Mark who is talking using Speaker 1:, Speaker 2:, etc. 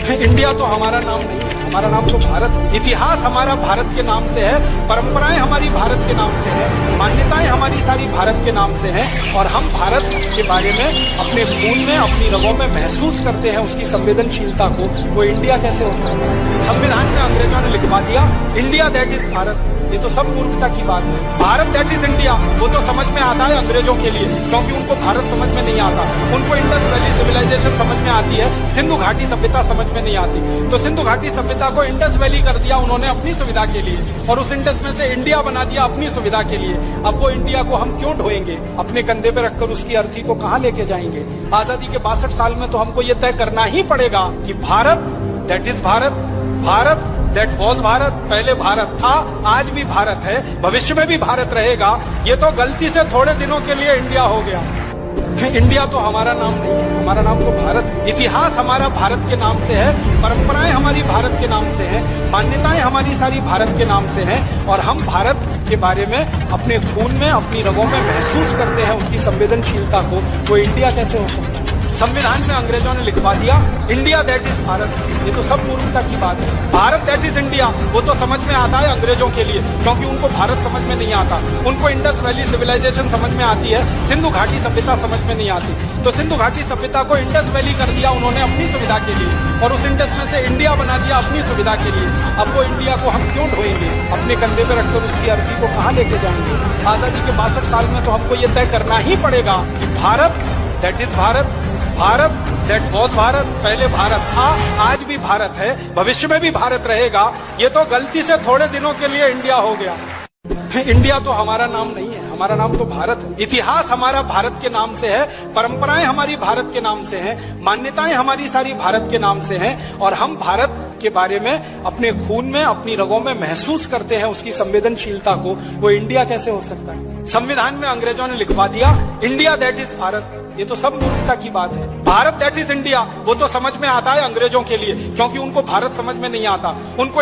Speaker 1: India तो हमारा नाम नहीं है, हमारा नाम तो भारत। इतिहास हमारा भारत के नाम से है, परंपराएं हमारी भारत के नाम से है, मान्यताएं हमारी सारी भारत के नाम से हैं और हम भारत के बारे में अपने खून में, अपनी रगों में महसूस करते हैं उसकी संवेदनशीलता को। वो इंडिया कैसे हो सकता है? संविधान में अंग्रेजों ने लिखवा दिया इंडिया दैट इज भारत। ये तो सब मूर्खता की बात है। भारत दैट इज इंडिया वो तो समझ में आता है अंग्रेजों के लिए, क्योंकि उनको भारत समझ में नहीं आता। उनको इंडस वैली सिविलाइजेशन समझ में आती है, सिंधु घाटी सभ्यता समझ में नहीं आती। तो सिंधु घाटी सभ्यता को इंडस वैली कर दिया उन्होंने अपनी सुविधा के लिए, और उस इंडस में से इंडिया बना दिया अपनी सुविधा के लिए। अब वो इंडिया को हम क्यों ढोएंगे? अपने कंधे पे रखकर उसकी अर्थी को कहां लेके जाएंगे? आजादी के 62 साल में तो हमको ये तय करना ही पड़ेगा कि Bharat that is Bharat, Bharat that was Bharat, पहले भारत था, आज भी भारत है, भविष्य में भी भारत रहेगा। ये तो गलती से थोड़े दिनों के लिए इंडिया हो गया। इंडिया तो हमारा नाम नहीं है, हमारा नाम तो भारत। इतिहास हमारा भारत के नाम से है, परंपराएं हमारी भारत के नाम से हैं, मान्यताएं हमारी सारी भारत के नाम से हैं और हम भारत के बारे में अपने खून में, अपनी रगों में महसूस करते हैं उसकी संवेदनशीलता को। वो इंडिया कैसे हो सकता है? संविधान में अंग्रेजों ने लिखवा दिया इंडिया दैट इज भारत। ये तो सब मूर्खता की बात है। भारत दैट इज इंडिया वो तो समझ में आता है अंग्रेजों के लिए, क्योंकि उनको भारत समझ में नहीं आता। उनको इंडस वैली सिविलाइजेशन समझ में आती है, सिंधु घाटी सभ्यता समझ में नहीं आती। तो सिंधु घाटी सभ्यता को इंडस वैली कर दिया उन्होंने अपनी सुविधा के लिए, और उस इंडस में से इंडिया बना दिया अपनी सुविधा के लिए। अब वो इंडिया को हम क्यों ढोएंगे? अपने कंधे पे रखकर उसकी अर्थी को कहां लेके जाएंगे? आजादी के 62 साल में तो हमको ये तय करना ही पड़ेगा कि Bharat that is Bharat, Bharat that was Bharat, पहले भारत था, आज भी भारत है, भविष्य में भी भारत रहेगा। ये तो गलती से थोड़े दिनों के लिए इंडिया हो गया। इंडिया तो हमारा नाम नहीं है, हमारा नाम तो भारत है। इतिहास हमारा भारत के नाम से है, परंपराएं हमारी भारत के नाम से हैं, मान्यताएं हमारी सारी भारत के नाम से हैं और हम भारत के बारे में अपने खून में, अपनी रगों में महसूस करते हैं उसकी संवेदनशीलता को। वो इंडिया कैसे हो सकता है? संविधान में अंग्रेजों ने लिखवा दिया इंडिया दैट इज भारत। ये तो सब मूर्खता की बात है। भारत दैट इज इंडिया वो तो समझ में आता है अंग्रेजों के लिए, क्योंकि उनको भारत समझ में नहीं आता। उनको